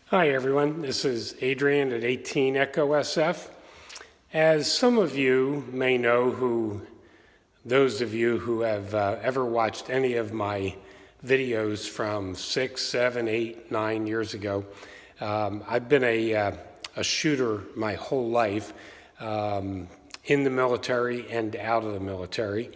Hi everyone, this is Adrian at 18 Echo SF. As some of you may know, those of you who have ever watched any of my videos from 6, 7, 8, 9 years ago, I've been a shooter my whole life, in the military and out of the military.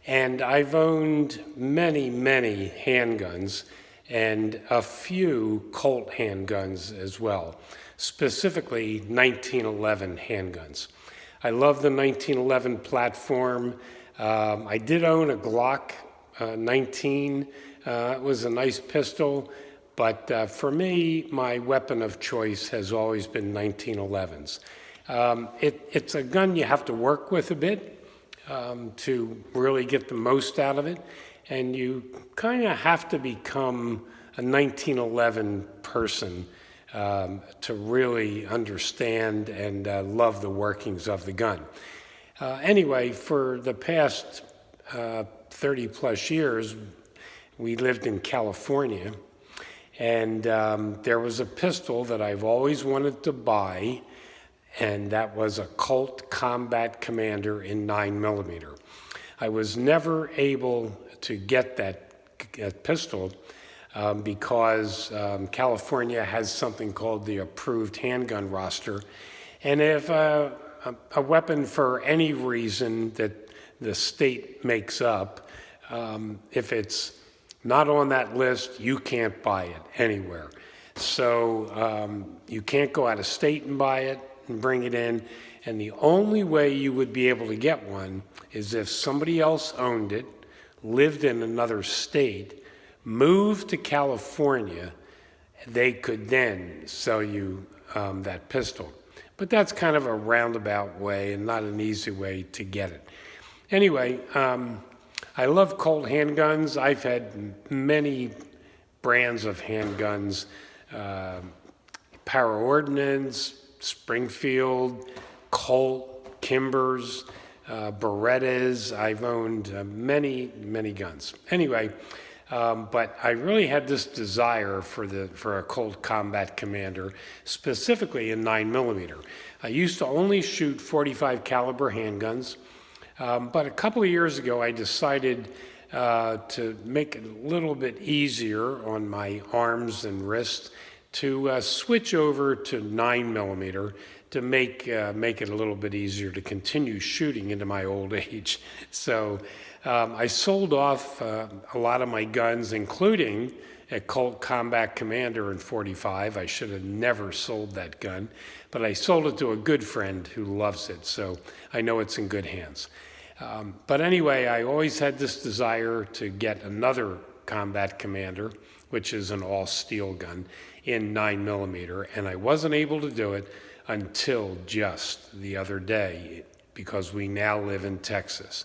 And I've owned many, many handguns and a few Colt handguns as well, specifically 1911 handguns. I love the 1911 platform. I did own a Glock 19. It was a nice pistol, but for me, my weapon of choice has always been 1911s. It's a gun you have to work with a bit to really get the most out of it. And you kind of have to become a 1911 person to really understand and love the workings of the gun. Anyway, for the past 30 plus years, we lived in California, and there was a pistol that I've always wanted to buy, and that was a Colt Combat Commander in 9mm. I was never able to get that pistol because California has something called the approved handgun roster. And if a weapon for any reason that the state makes up, if it's not on that list, you can't buy it anywhere. So you can't go out of state and buy it and bring it in. And the only way you would be able to get one is if somebody else owned it, lived in another state, moved to California, they could then sell you that pistol. But that's kind of a roundabout way and not an easy way to get it. Anyway, I love Colt handguns. I've had many brands of handguns, Power Ordnance, Springfield, Colt, Kimbers, Berettas. I've owned many, many guns. Anyway, but I really had this desire for a Colt Combat Commander, specifically in 9mm. I used to only shoot .45 caliber handguns, but a couple of years ago I decided to make it a little bit easier on my arms and wrists to switch over to 9mm to make it a little bit easier to continue shooting into my old age. So I sold off a lot of my guns, including a Colt Combat Commander in .45. I should have never sold that gun, but I sold it to a good friend who loves it, so I know it's in good hands. But anyway, I always had this desire to get another Combat Commander, which is an all-steel gun, in 9mm, and I wasn't able to do it until just the other day, because we now live in Texas.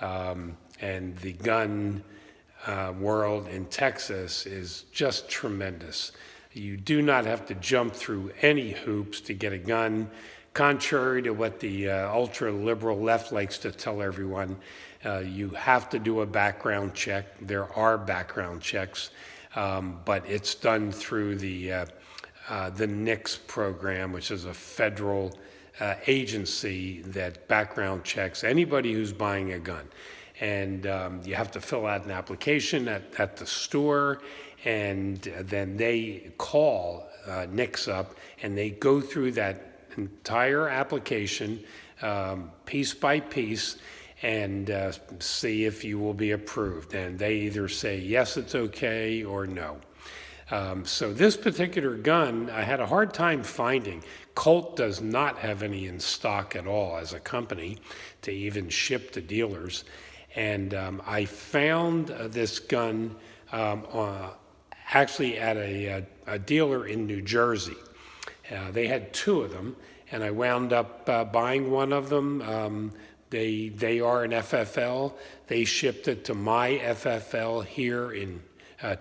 And the gun world in Texas is just tremendous. You do not have to jump through any hoops to get a gun, contrary to what the ultra-liberal left likes to tell everyone. You have to do a background check. There are background checks, but it's done through the NICS program, which is a federal agency that background checks anybody who's buying a gun. And you have to fill out an application at the store, and then they call NICS up, and they go through that entire application piece by piece and see if you will be approved. And they either say, yes, it's okay, or no. So this particular gun, I had a hard time finding. Colt does not have any in stock at all as a company to even ship to dealers. And I found this gun actually at a dealer in New Jersey. They had two of them, and I wound up buying one of them. They are an FFL. They shipped it to my FFL here in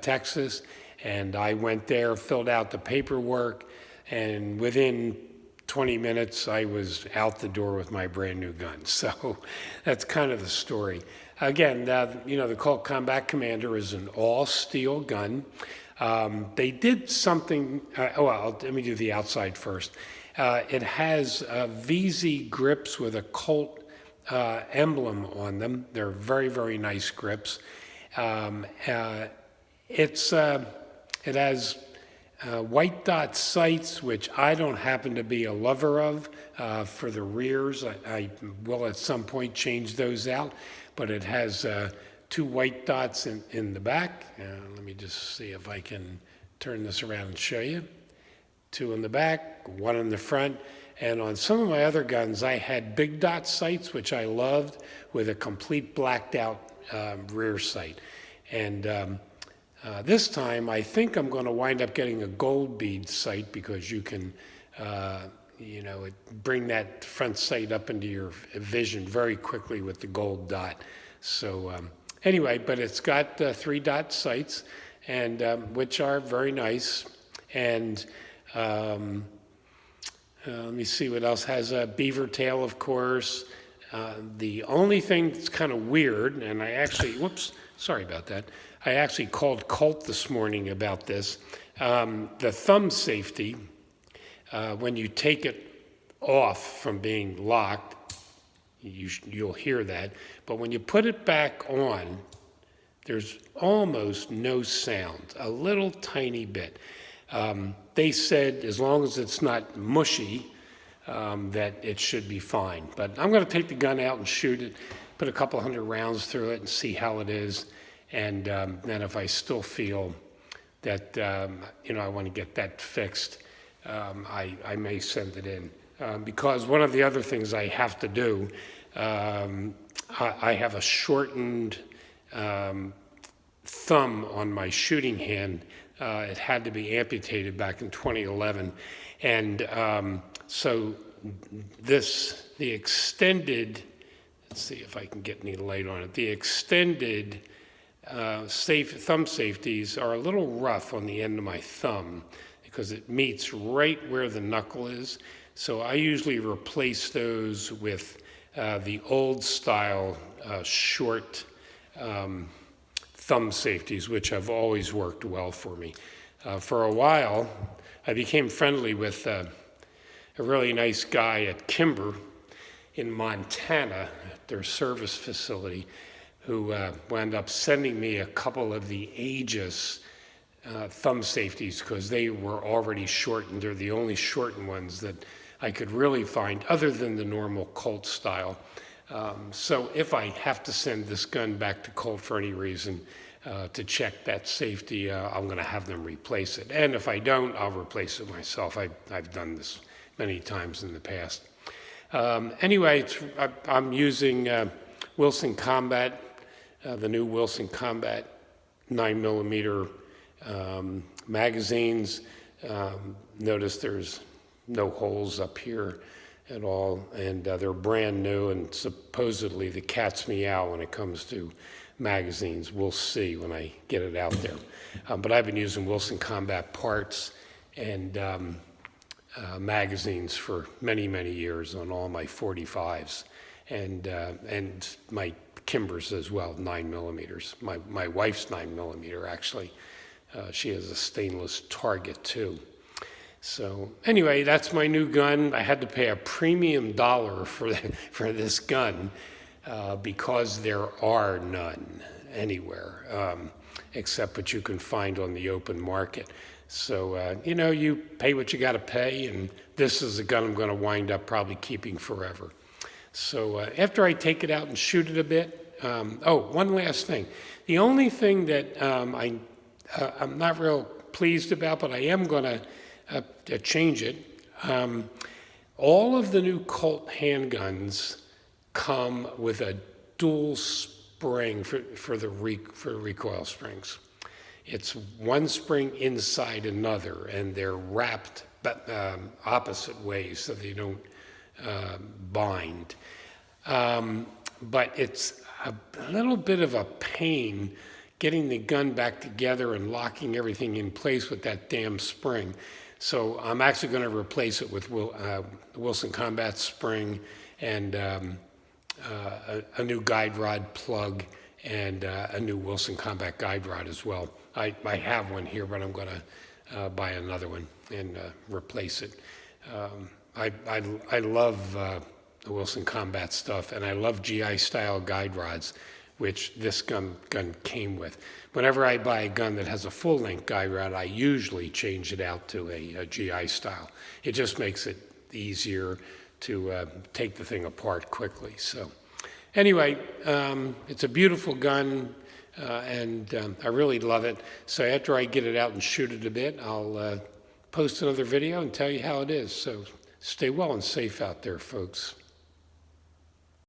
Texas. And I went there, filled out the paperwork, and within 20 minutes, I was out the door with my brand new gun. So that's kind of the story. Again, the Colt Combat Commander is an all-steel gun. They did something, let me do the outside first. It has VZ grips with a Colt emblem on them. They're very, very nice grips. It has white dot sights, which I don't happen to be a lover of for the rears. I will at some point change those out, but it has 2 white dots in the back. Let me just see if I can turn this around and show you. 2 in the back, 1 in the front. And on some of my other guns, I had big dot sights, which I loved, with a complete blacked out rear sight. And this time, I think I'm going to wind up getting a gold bead sight because you can, bring that front sight up into your vision very quickly with the gold dot. So anyway, but it's got 3 dot sights, and which are very nice. And let me see what else has a beaver tail, of course. The only thing that's kind of weird, and I actually, sorry about that. I actually called Colt this morning about this. The thumb safety, when you take it off from being locked, you'll hear that. But when you put it back on, there's almost no sound, a little tiny bit. They said as long as it's not mushy, that it should be fine. But I'm going to take the gun out and shoot it, put a couple hundred rounds through it and see how it is. And then if I still feel that, I want to get that fixed, I may send it in. Because one of the other things I have to do, I have a shortened thumb on my shooting hand. It had to be amputated back in 2011. And so the extended, let's see if I can get any light on it, the extended thumb safeties are a little rough on the end of my thumb because it meets right where the knuckle is. So I usually replace those with the old style short thumb safeties, which have always worked well for me. For a while, I became friendly with a really nice guy at Kimber in Montana, their service facility, who wound up sending me a couple of the Aegis thumb safeties because they were already shortened. They're the only shortened ones that I could really find other than the normal Colt style. So if I have to send this gun back to Colt for any reason to check that safety, I'm going to have them replace it. And if I don't, I'll replace it myself. I've done this many times in the past. Anyway, I'm using Wilson Combat, the new Wilson Combat 9mm magazines. Notice there's no holes up here at all, and they're brand new, and supposedly the cat's meow when it comes to magazines. We'll see when I get it out there. But I've been using Wilson Combat parts and magazines for many, many years on all my 45s and my Kimbers as well, 9mm. My wife's 9mm, actually. She has a stainless target, too. So anyway, that's my new gun. I had to pay a premium dollar for this gun because there are none anywhere except what you can find on the open market. So, you pay what you got to pay, and this is a gun I'm going to wind up probably keeping forever. So after I take it out and shoot it a bit, one last thing. The only thing that I'm not real pleased about, but I am going to change it. All of the new Colt handguns come with a dual spring for the recoil springs. It's one spring inside another, and they're wrapped opposite ways so they don't bind. But it's a little bit of a pain getting the gun back together and locking everything in place with that damn spring. So I'm actually going to replace it with Wilson Combat spring and a new guide rod plug and a new Wilson Combat guide rod as well. I have one here, but I'm going to buy another one and replace it. I love the Wilson Combat stuff, and I love GI-style guide rods, which this gun came with. Whenever I buy a gun that has a full-length guide rod, I usually change it out to a GI style. It just makes it easier to take the thing apart quickly. So anyway, it's a beautiful gun, and I really love it. So after I get it out and shoot it a bit, I'll post another video and tell you how it is. So stay well and safe out there, folks.